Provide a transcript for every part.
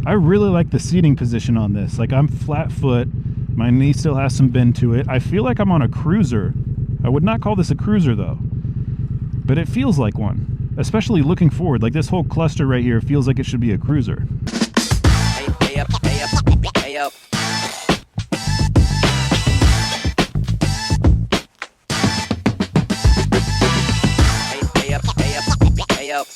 I really like the seating position on this. Like, I'm flat foot, my knee still has some bend to it. I feel like I'm on a cruiser. I would not call this a cruiser though, but it feels like one, especially looking forward. Like, this whole cluster right here feels like it should be a cruiser. Hey up, hey up, hey up. Hey up, hey up, hey up.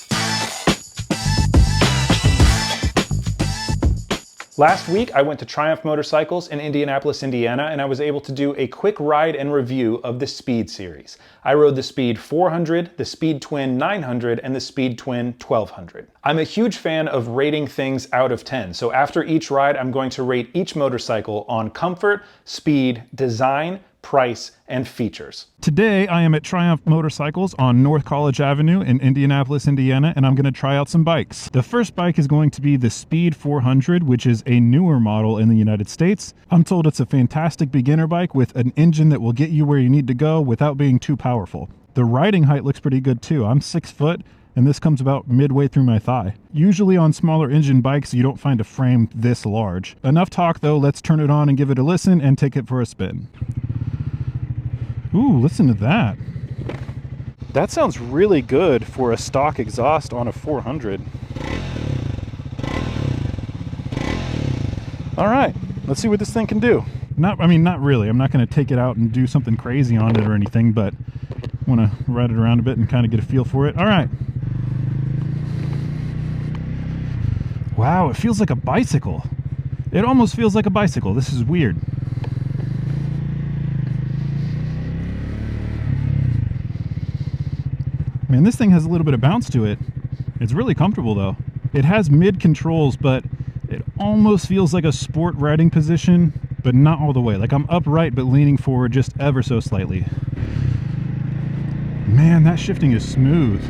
Last week, I went to Triumph Motorcycles in Indianapolis, Indiana, and I was able to do a quick ride and review of the Speed series. I rode the Speed 400, the Speed Twin 900, and the Speed Twin 1200. I'm a huge fan of rating things out of 10, so after each ride, I'm going to rate each motorcycle on comfort, speed, design, price, and features. Today I am at Triumph Motorcycles on North College Avenue in Indianapolis, Indiana, and I'm going to try out some bikes. The first bike is going to be the Speed 400, which is a newer model in the United States. I'm told it's a fantastic beginner bike with an engine that will get you where you need to go without being too powerful. The riding height looks pretty good too. I'm 6 foot, and this comes about midway through my thigh. Usually on smaller engine bikes, you don't find a frame this large. Enough talk though, let's turn it on and give it a listen and take it for a spin. Ooh, listen to that. That sounds really good for a stock exhaust on a 400. All right, let's see what this thing can do. Not really. I'm not going to take it out and do something crazy on it or anything, but I want to ride it around a bit and kind of get a feel for it. All right. Wow, it feels like a bicycle. It almost feels like a bicycle. This is weird. Man, this thing has a little bit of bounce to it. It's really comfortable though. It has mid controls, but it almost feels like a sport riding position, but not all the way. Like, I'm upright but leaning forward just ever so slightly. Man, that shifting is smooth.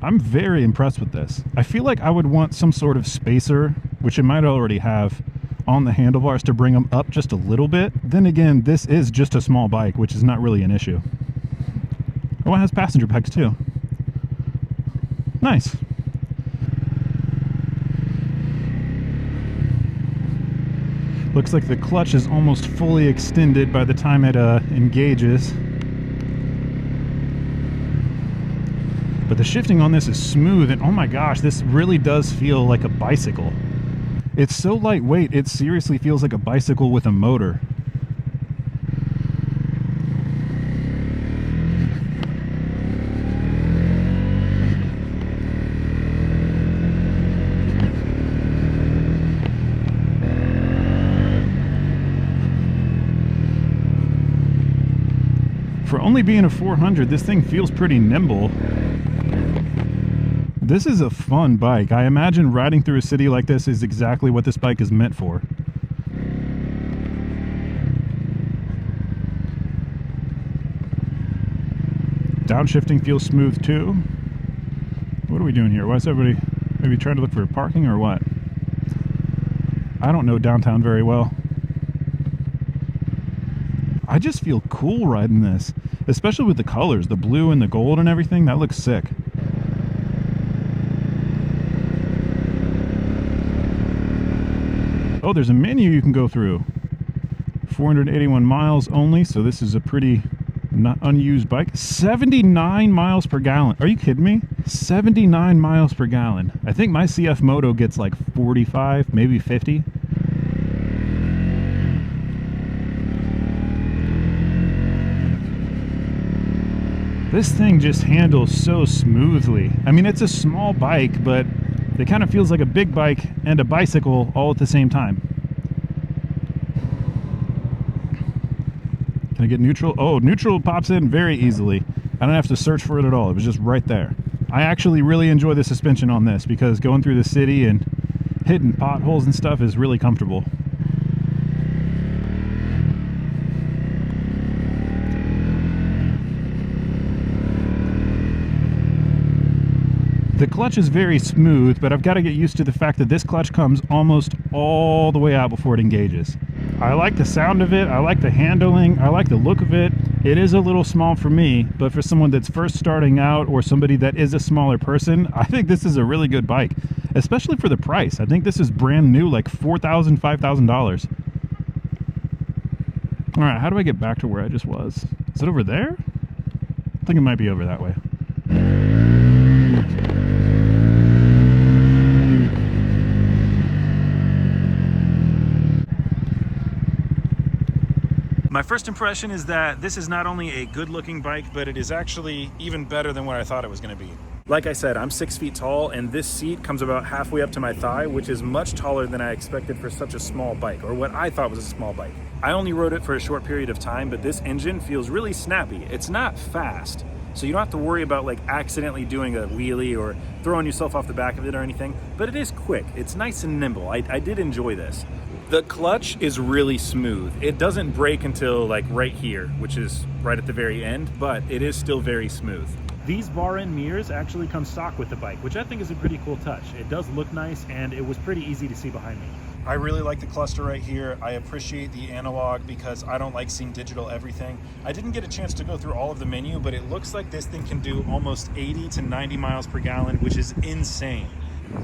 I'm very impressed with this. I feel like I would want some sort of spacer, which it might already have, on the handlebars to bring them up just a little bit. Then again, this is just a small bike, which is not really an issue. Oh, it has passenger bags too. Nice. Looks like the clutch is almost fully extended by the time it engages. But the shifting on this is smooth, and oh my gosh, this really does feel like a bicycle. It's so lightweight, it seriously feels like a bicycle with a motor. For only being a 400, this thing feels pretty nimble. This is a fun bike. I imagine riding through a city like this is exactly what this bike is meant for. Downshifting feels smooth too. What are we doing here? Why is everybody maybe trying to look for parking or what? I don't know downtown very well. I just feel cool riding this, especially with the colors, the blue and the gold and everything. That looks sick. Oh, there's a menu you can go through. 481 miles only, so this is a pretty not unused bike. 79 miles per gallon. Are you kidding me? 79 miles per gallon. I think my CF Moto gets like 45, maybe 50. This thing just handles so smoothly. I mean, it's a small bike, but it kind of feels like a big bike and a bicycle all at the same time. Can I get neutral? Oh, neutral pops in very easily. I don't have to search for it at all. It was just right there. I actually really enjoy the suspension on this because going through the city and hitting potholes and stuff is really comfortable. The clutch is very smooth, but I've got to get used to the fact that this clutch comes almost all the way out before it engages. I like the sound of it, I like the handling, I like the look of it. It is a little small for me, but for someone that's first starting out or somebody that is a smaller person, I think this is a really good bike, especially for the price. I think this is brand new, like $4,000, $5,000. All right, how do I get back to where I just was? Is it over there? I think it might be over that way. My first impression is that this is not only a good looking bike, but it is actually even better than what I thought it was going to be. Like I said, I'm 6 feet tall and this seat comes about halfway up to my thigh, which is much taller than I expected for such a small bike, or what I thought was a small bike. I only rode it for a short period of time, but this engine feels really snappy. It's not fast, so you don't have to worry about like accidentally doing a wheelie or throwing yourself off the back of it or anything, but it is quick. It's nice and nimble. I did enjoy this. The clutch is really smooth. It doesn't break until like right here, which is right at the very end, but it is still very smooth. These bar end mirrors actually come stock with the bike, which I think is a pretty cool touch. It does look nice and it was pretty easy to see behind me. I really like the cluster right here. I appreciate the analog because I don't like seeing digital everything. I didn't get a chance to go through all of the menu, but it looks like this thing can do almost 80 to 90 miles per gallon, which is insane.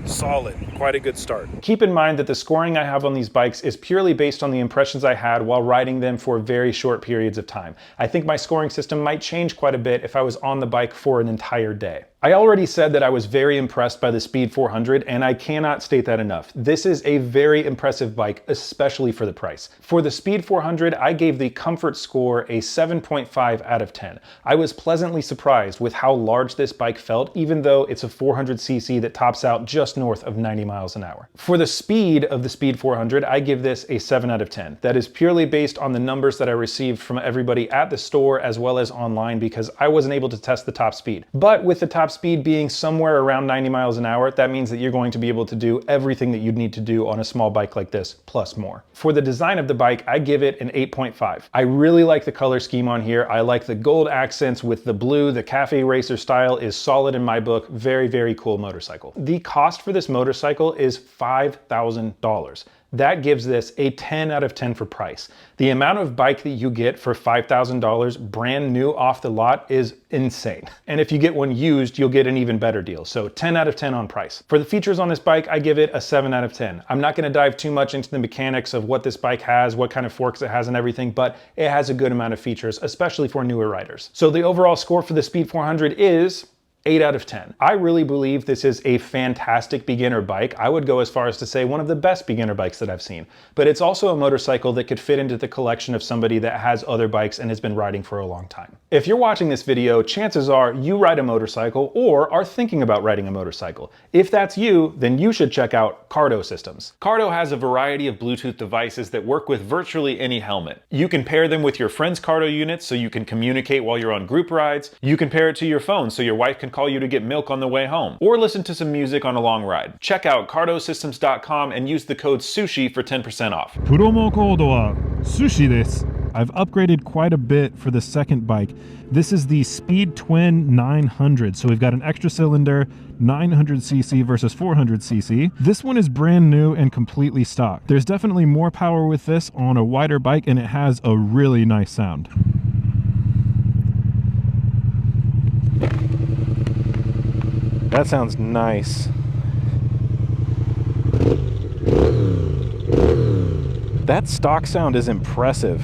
Solid, quite a good start. Keep in mind that the scoring I have on these bikes is purely based on the impressions I had while riding them for very short periods of time. I think my scoring system might change quite a bit if I was on the bike for an entire day. I already said that I was very impressed by the Speed 400, and I cannot state that enough. This is a very impressive bike, especially for the price. For the Speed 400, I gave the comfort score a 7.5 out of 10. I was pleasantly surprised with how large this bike felt, even though it's a 400cc that tops out just north of 90 miles an hour. For the speed of the Speed 400, I give this a 7 out of 10. That is purely based on the numbers that I received from everybody at the store as well as online, because I wasn't able to test the top speed. But with the top speed being somewhere around 90 miles an hour, that means that you're going to be able to do everything that you'd need to do on a small bike like this, plus more. For the design of the bike, I give it an 8.5. I really like the color scheme on here. I like the gold accents with the blue. The Cafe Racer style is solid in my book. Very, very cool motorcycle. The cost for this motorcycle is $5,000. That gives this a 10 out of 10 for price. The amount of bike that you get for $5,000 brand new off the lot is insane. And if you get one used, you'll get an even better deal. So 10 out of 10 on price. For the features on this bike, I give it a 7 out of 10. I'm not gonna dive too much into the mechanics of what this bike has, what kind of forks it has and everything, but it has a good amount of features, especially for newer riders. So the overall score for the Speed 400 is 8 out of 10. I really believe this is a fantastic beginner bike. I would go as far as to say one of the best beginner bikes that I've seen. But it's also a motorcycle that could fit into the collection of somebody that has other bikes and has been riding for a long time. If you're watching this video, chances are you ride a motorcycle or are thinking about riding a motorcycle. If that's you, then you should check out Cardo systems. Cardo has a variety of Bluetooth devices that work with virtually any helmet. You can pair them with your friend's Cardo units so you can communicate while you're on group rides. You can pair it to your phone so your wife can call you to get milk on the way home, or listen to some music on a long ride. Check out cardosystems.com and use the code SUSHI for 10% off. Promo code wa Sushi desu. I've upgraded quite a bit for the second bike. This is the Speed Twin 900. So we've got an extra cylinder, 900cc versus 400cc. This one is brand new and completely stock. There's definitely more power with this on a wider bike, and it has a really nice sound. That sounds nice. That stock sound is impressive.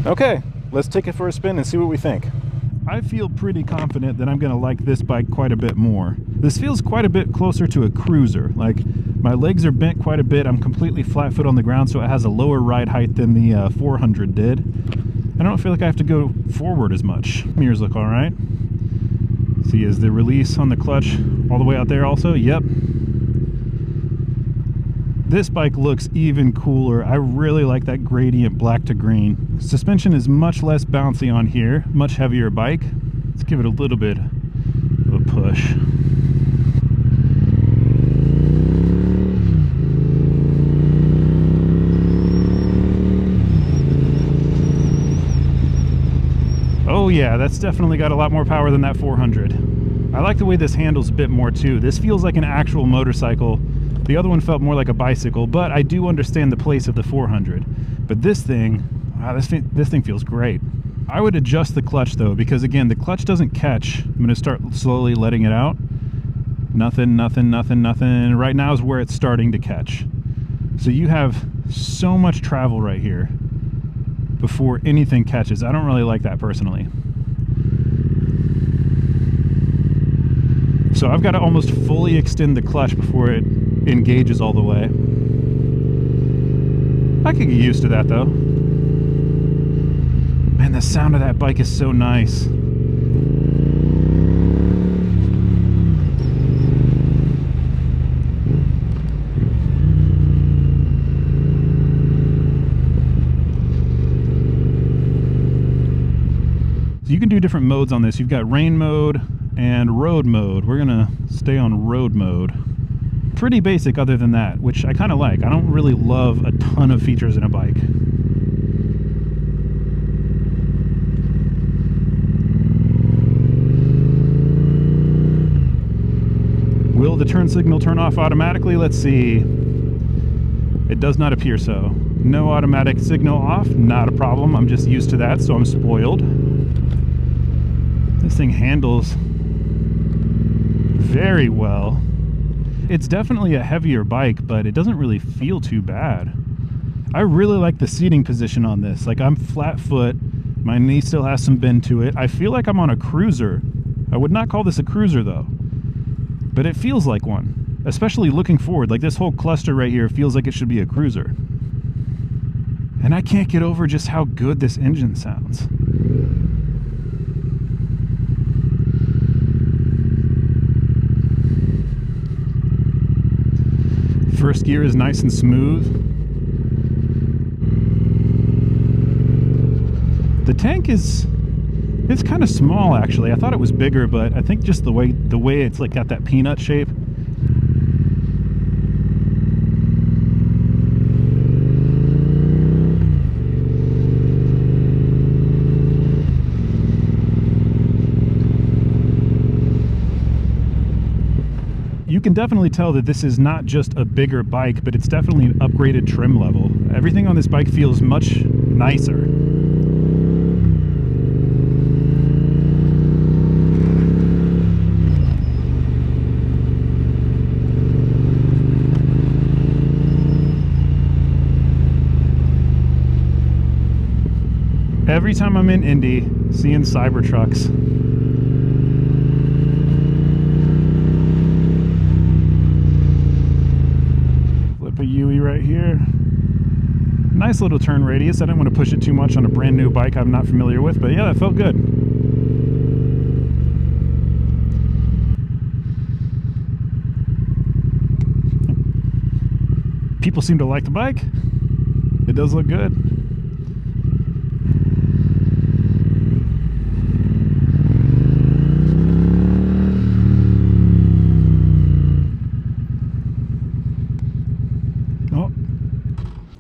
Okay, let's take it for a spin and see what we think. I feel pretty confident that I'm gonna like this bike quite a bit more. This feels quite a bit closer to a cruiser. Like, my legs are bent quite a bit. I'm completely flat foot on the ground, so it has a lower ride height than the 400 did. I don't feel like I have to go forward as much. Mirrors look all right. See, is the release on the clutch all the way out there also? Yep. This bike looks even cooler. I really like that gradient black to green. Suspension is much less bouncy on here, much heavier bike. Let's give it a little bit of a push. Oh yeah, that's definitely got a lot more power than that 400. I like the way this handles a bit more too. This feels like an actual motorcycle. The other one felt more like a bicycle, but I do understand the place of the 400. But this thing, wow, this thing feels great. I would adjust the clutch though, because again, the clutch doesn't catch. I'm going to start slowly letting it out. Nothing, nothing, nothing, nothing. Right now is where it's starting to catch. So you have so much travel right here before anything catches. I don't really like that personally. So I've got to almost fully extend the clutch before it engages all the way. I could get used to that though. Man, the sound of that bike is so nice. So you can do different modes on this. You've got rain mode and road mode. We're gonna stay on road mode. Pretty basic other than that, which I kind of like. I don't really love a ton of features in a bike. Will the turn signal turn off automatically? Let's see. It does not appear so. No automatic signal off, not a problem. I'm just used to that, so I'm spoiled. This thing handles very well. It's definitely a heavier bike, but it doesn't really feel too bad. I really like the seating position on this. Like, I'm flat foot, my knee still has some bend to it. I feel like I'm on a cruiser. I would not call this a cruiser though, but it feels like one, especially looking forward. Like, this whole cluster right here feels like it should be a cruiser. And I can't get over just how good this engine sounds. First gear is nice and smooth. The tank it's kind of small actually. I thought it was bigger, but I think just the way it's like got that peanut shape. You can definitely tell that this is not just a bigger bike, but it's definitely an upgraded trim level. Everything on this bike feels much nicer. Every time I'm in Indy, seeing Cybertrucks. Flip a UE right here. Nice little turn radius. I didn't want to push it too much on a brand new bike I'm not familiar with, but yeah, that felt good. People seem to like the bike. It does look good.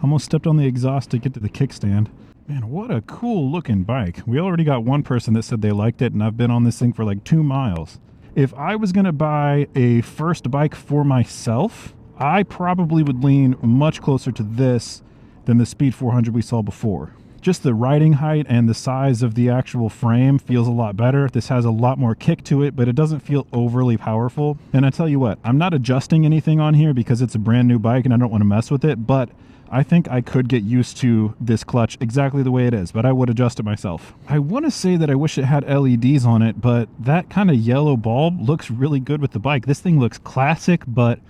Almost stepped on the exhaust to get to the kickstand. Man, what a cool looking bike. We already got one person that said they liked it, and I've been on this thing for like 2 miles. If I was gonna buy a first bike for myself, I probably would lean much closer to this than the Speed 400 we saw before. Just the riding height and the size of the actual frame feels a lot better. This has a lot more kick to it, but it doesn't feel overly powerful. And I tell you what, I'm not adjusting anything on here because it's a brand new bike and I don't want to mess with it, but I think I could get used to this clutch exactly the way it is, but I would adjust it myself. I want to say that I wish it had LEDs on it, but that kind of yellow bulb looks really good with the bike. This thing looks classic, but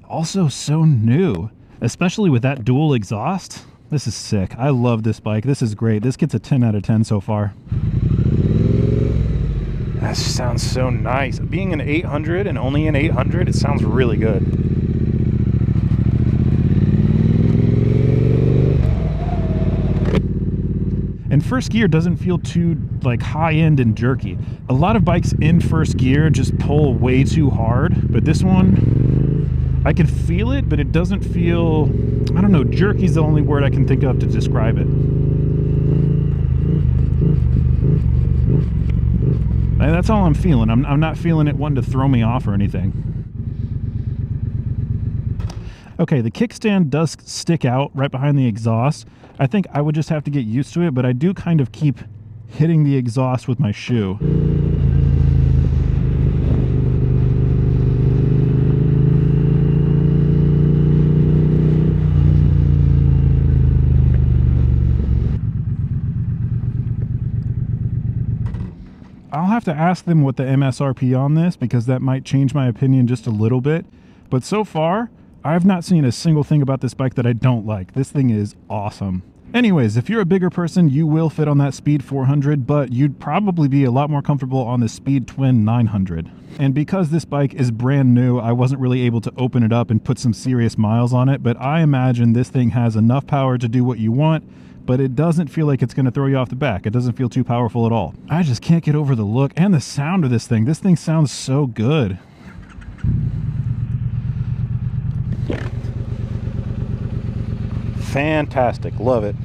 also so new, especially with that dual exhaust. This is sick. I love this bike. This is great. This gets a 10 out of 10 so far. That sounds so nice. Being an 800 and only an 800, it sounds really good. And first gear doesn't feel too like high-end and jerky. A lot of bikes in first gear just pull way too hard, but this one, I can feel it, but it doesn't feel, I don't know, jerky is the only word I can think of to describe it. And that's all I'm feeling. I'm not feeling it wanting to throw me off or anything. Okay, the kickstand does stick out right behind the exhaust. I think I would just have to get used to it, but I do kind of keep hitting the exhaust with my shoe. I'll have to ask them what the MSRP on this, because that might change my opinion just a little bit. But so far, I've not seen a single thing about this bike that I don't like. This thing is awesome. Anyways, if you're a bigger person, you will fit on that Speed 400, but you'd probably be a lot more comfortable on the Speed Twin 900. And because this bike is brand new, I wasn't really able to open it up and put some serious miles on it, but I imagine this thing has enough power to do what you want, but it doesn't feel like it's going to throw you off the back. It doesn't feel too powerful at all. I just can't get over the look and the sound of this thing. This thing sounds so good. Fantastic. Love it.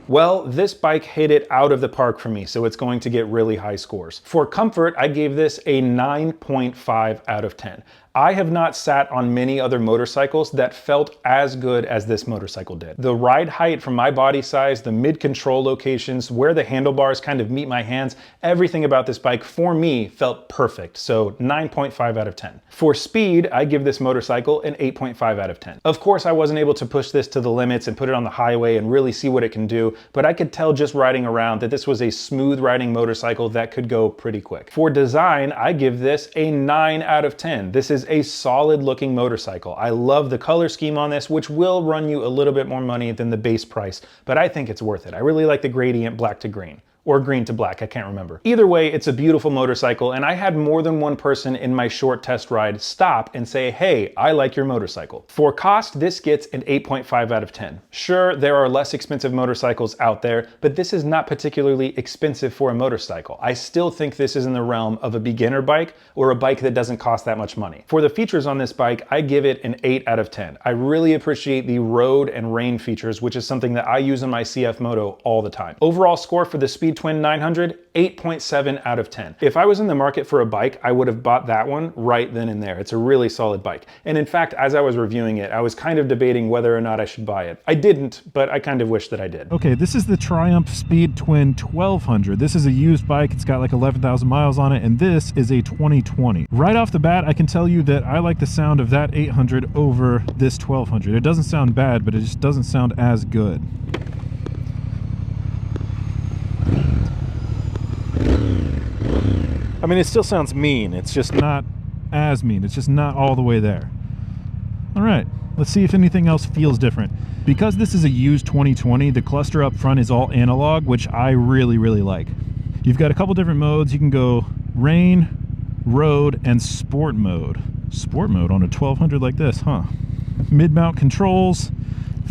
Well, this bike hit it out of the park for me, so it's going to get really high scores. For comfort, I gave this a 9.5 out of 10. I have not sat on many other motorcycles that felt as good as this motorcycle did. The ride height from my body size, the mid-control locations, where the handlebars kind of meet my hands, everything about this bike for me felt perfect, so 9.5 out of 10. For speed, I give this motorcycle an 8.5 out of 10. Of course, I wasn't able to push this to the limits and put it on the highway and really see what it can do, but I could tell just riding around that this was a smooth riding motorcycle that could go pretty quick. For design, I give this a 9 out of 10. This is a solid looking motorcycle. I love the color scheme on this, which will run you a little bit more money than the base price, but I think it's worth it. I really like the gradient black to green. Or green to black, I can't remember. Either way, it's a beautiful motorcycle, and I had more than one person in my short test ride stop and say, hey, I like your motorcycle. For cost, this gets an 8.5 out of 10. Sure, there are less expensive motorcycles out there, but this is not particularly expensive for a motorcycle. I still think this is in the realm of a beginner bike or a bike that doesn't cost that much money. For the features on this bike, I give it an 8 out of 10. I really appreciate the road and rain features, which is something that I use in my CF Moto all the time. Overall score for the Speed Twin 900, 8.7 out of 10. If I was in the market for a bike, I would have bought that one right then and there. It's a really solid bike. And in fact, as I was reviewing it, I was kind of debating whether or not I should buy it. I didn't, but I kind of wish that I did. Okay, this is the Triumph Speed Twin 1200. This is a used bike. It's got like 11,000 miles on it, and this is a 2020. Right off the bat, I can tell you that I like the sound of that 800 over this 1200. It doesn't sound bad, but it just doesn't sound as good. I mean, it still sounds mean. It's just not as mean. It's just not all the way there. All right, let's see if anything else feels different. Because this is a used 2020, the cluster up front is all analog, which I really, really like. You've got a couple different modes. You can go rain, road, and sport mode. Sport mode on a 1200 like this, huh? Mid-mount controls.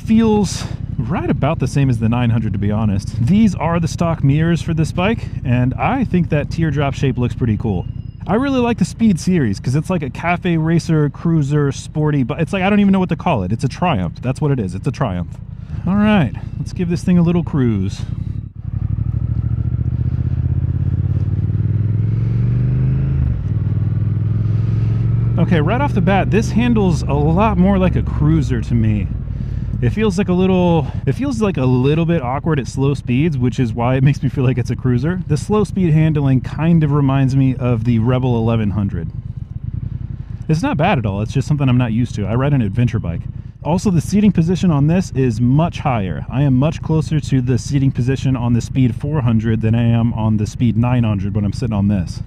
Feels right about the same as the 900, to be honest. These are the stock mirrors for this bike, and I think that teardrop shape looks pretty cool. I really like the Speed series because it's like a cafe racer, cruiser, sporty, but it's like, I don't even know what to call it. It's a Triumph. That's what it is. It's a Triumph. All right, let's give this thing a little cruise. Okay, right off the bat, this handles a lot more like a cruiser to me. It feels like a little bit awkward at slow speeds, which is why it makes me feel like it's a cruiser. The slow speed handling kind of reminds me of the Rebel 1100. It's not bad at all. It's just something I'm not used to. I ride an adventure bike. Also, the seating position on this is much higher. I am much closer to the seating position on the Speed 400 than I am on the Speed 900 when I'm sitting on this.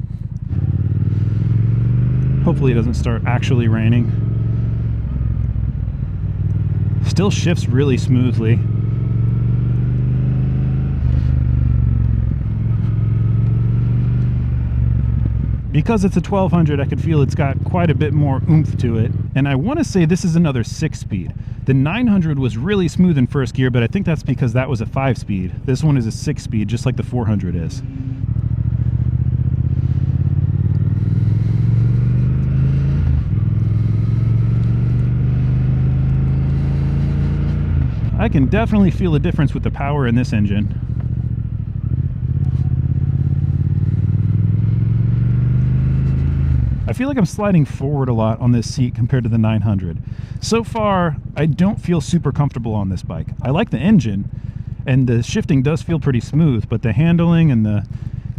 Hopefully it doesn't start actually raining. Still shifts really smoothly. Because it's a 1200, I could feel it's got quite a bit more oomph to it. And I want to say this is another 6-speed. The 900 was really smooth in first gear, but I think that's because that was a 5-speed. This one is a 6-speed, just like the 400 is. I can definitely feel a difference with the power in this engine. I feel like I'm sliding forward a lot on this seat compared to the 900. So far, I don't feel super comfortable on this bike. I like the engine, And the shifting does feel pretty smooth, but the handling and the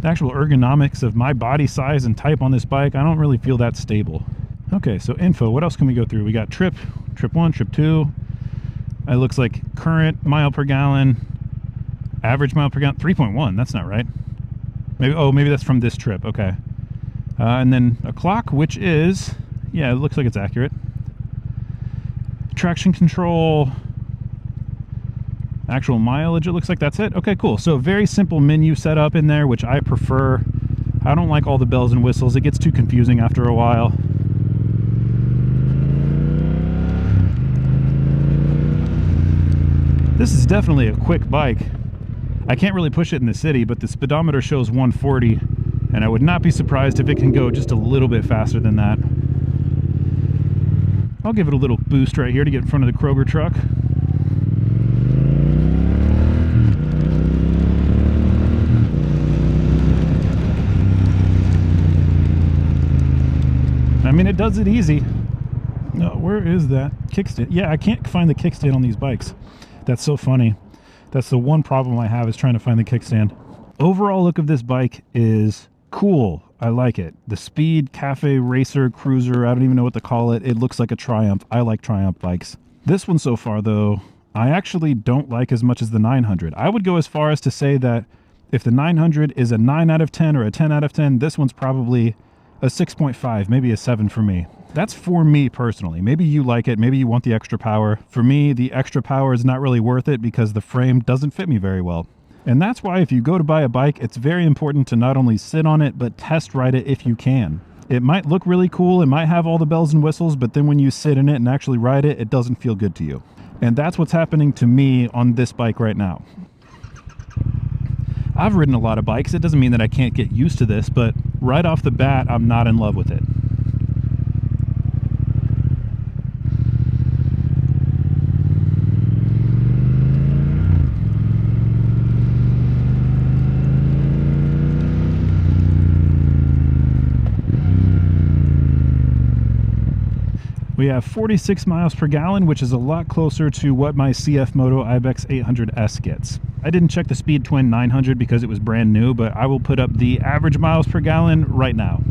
actual ergonomics of my body size and type on this bike, I don't really feel that stable. Okay, so info, what else can we go through? We got trip 1, trip 2. It looks like current mile per gallon, average mile per gallon, 3.1, that's not right. Maybe that's from this trip, okay. And then a clock, which is, yeah, it looks like it's accurate. Traction control, actual mileage, it looks like that's it. Okay, cool. So very simple menu setup in there, which I prefer. I don't like all the bells and whistles. It gets too confusing after a while. This is definitely a quick bike. I can't really push it in the city, but the speedometer shows 140, and I would not be surprised if it can go just a little bit faster than that. I'll give it a little boost right here to get in front of the Kroger truck. I mean, it does it easy. No, where is that kickstand? Yeah, I can't find the kickstand on these bikes. That's so funny. That's the one problem I have, is trying to find the kickstand. Overall look of this bike is cool. I like it. The Speed, Cafe, Racer, Cruiser, I don't even know what to call it. It looks like a Triumph. I like Triumph bikes. This one so far, though, I actually don't like as much as the 900. I would go as far as to say that if the 900 is a 9 out of 10 or a 10 out of 10, this one's probably a 6.5, maybe a 7 for me. That's for me personally. Maybe you like it, maybe you want the extra power. For me, the extra power is not really worth it because the frame doesn't fit me very well. And that's why if you go to buy a bike, it's very important to not only sit on it, but test ride it if you can. It might look really cool, it might have all the bells and whistles, but then when you sit in it and actually ride it, it doesn't feel good to you. And that's what's happening to me on this bike right now. I've ridden a lot of bikes. It doesn't mean that I can't get used to this, but right off the bat, I'm not in love with it. We have 46 miles per gallon, which is a lot closer to what my CF Moto Ibex 800S gets. I didn't check the Speed Twin 900 because it was brand new, but I will put up the average miles per gallon right now.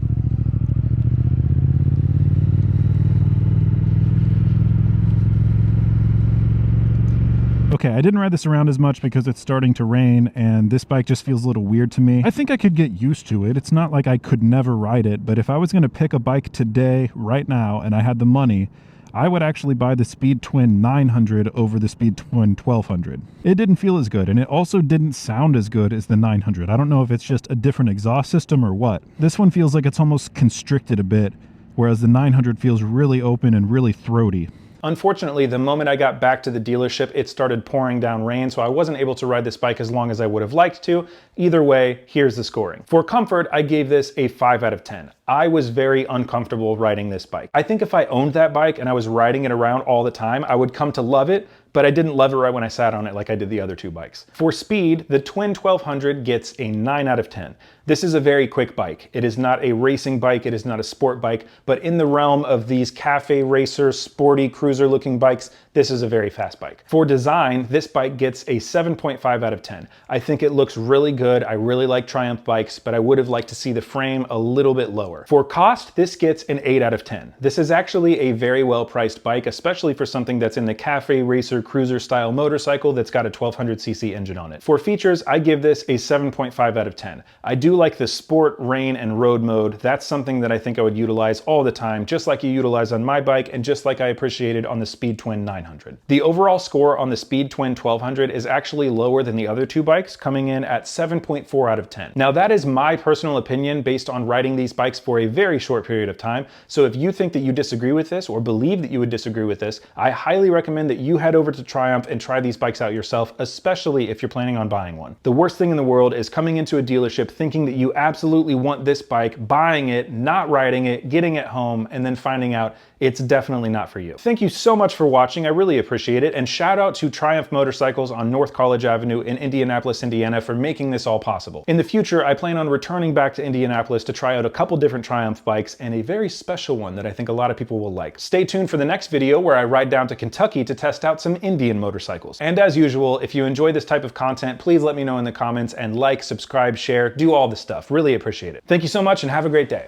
Okay, I didn't ride this around as much because it's starting to rain and this bike just feels a little weird to me. I think I could get used to it. It's not like I could never ride it, but if I was going to pick a bike today, right now, and I had the money, I would actually buy the Speed Twin 900 over the Speed Twin 1200. It didn't feel as good, and it also didn't sound as good as the 900. I don't know if it's just a different exhaust system or what. This one feels like it's almost constricted a bit, whereas the 900 feels really open and really throaty. Unfortunately, the moment I got back to the dealership, it started pouring down rain, so I wasn't able to ride this bike as long as I would have liked to. Either way, here's the scoring. For comfort, I gave this a 5 out of 10. I was very uncomfortable riding this bike. I think if I owned that bike and I was riding it around all the time, I would come to love it, but I didn't love it right when I sat on it like I did the other two bikes. For speed, the Twin 1200 gets a 9 out of 10. This is a very quick bike. It is not a racing bike, it is not a sport bike, but in the realm of these cafe racer, sporty cruiser looking bikes, this is a very fast bike. For design, this bike gets a 7.5 out of 10. I think it looks really good. I really like Triumph bikes, but I would have liked to see the frame a little bit lower. For cost, this gets an 8 out of 10. This is actually a very well priced bike, especially for something that's in the cafe racer cruiser style motorcycle that's got a 1200cc engine on it. For features, I give this a 7.5 out of 10. I do like the sport, rain, and road mode. That's something that I think I would utilize all the time, just like you utilize on my bike and just like I appreciated on the Speed Twin 900. The overall score on the Speed Twin 1200 is actually lower than the other two bikes, coming in at 7.4 out of 10. Now that is my personal opinion based on riding these bikes for a very short period of time, so if you think that you disagree with this or believe that you would disagree with this, I highly recommend that you head over to Triumph and try these bikes out yourself, especially if you're planning on buying one. The worst thing in the world is coming into a dealership thinking that you absolutely want this bike, buying it, not riding it, getting it home, and then finding out it's definitely not for you. Thank you so much for watching. I really appreciate it. And shout out to Triumph Motorcycles on North College Avenue in Indianapolis, Indiana for making this all possible. In the future, I plan on returning back to Indianapolis to try out a couple different different Triumph bikes and a very special one that I think a lot of people will like. Stay tuned for the next video where I ride down to Kentucky to test out some Indian motorcycles. And as usual, if you enjoy this type of content, please let me know in the comments and like, subscribe, share, do all the stuff. Really appreciate it. Thank you so much and have a great day.